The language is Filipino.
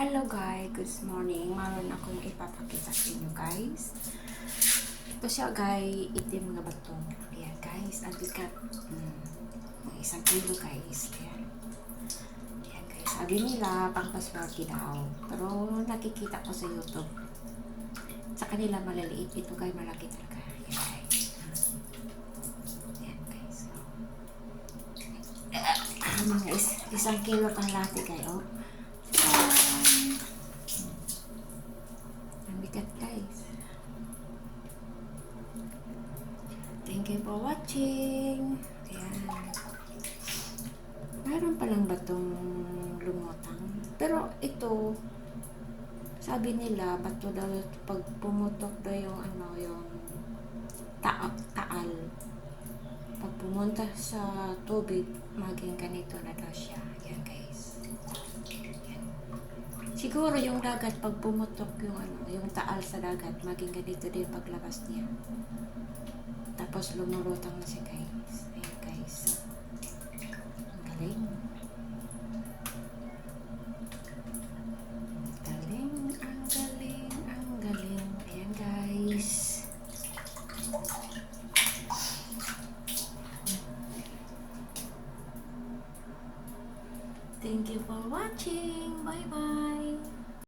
Hello guys, good morning. Meron akong ipapakita sa inyo guys. Ito siya guys, itim nga bato. Ayan guys, ang bigat. Mga 1 kilo guys. Ayan. Ayan guys, sabi nila pangpaswerte daw. Pero nakikita ko sa YouTube. Sa kanila malaliit. Ito guys, malaki talaga. Ayan guys. Ayan guys. Mga 1 kilo pang lati kayo. Ang bigat guys. Thank you for watching. Ayan. Mayroon palang batong lumutang. Pero ito, sabi nila, bato daw pag pumutok daw yung yung taal. Pag pumunta sa tubig, maging ganito na daw siya. Ayan guys. Ayan. Siguro yung dagat pag pumutok yung taal sa dagat, maging ganito din paglabas niya. Tapos lumulutang na siya guys. Ayan guys. Ang galing. Galing, ang galing, ang galing. Ayan guys. Thank you for watching. Bye bye.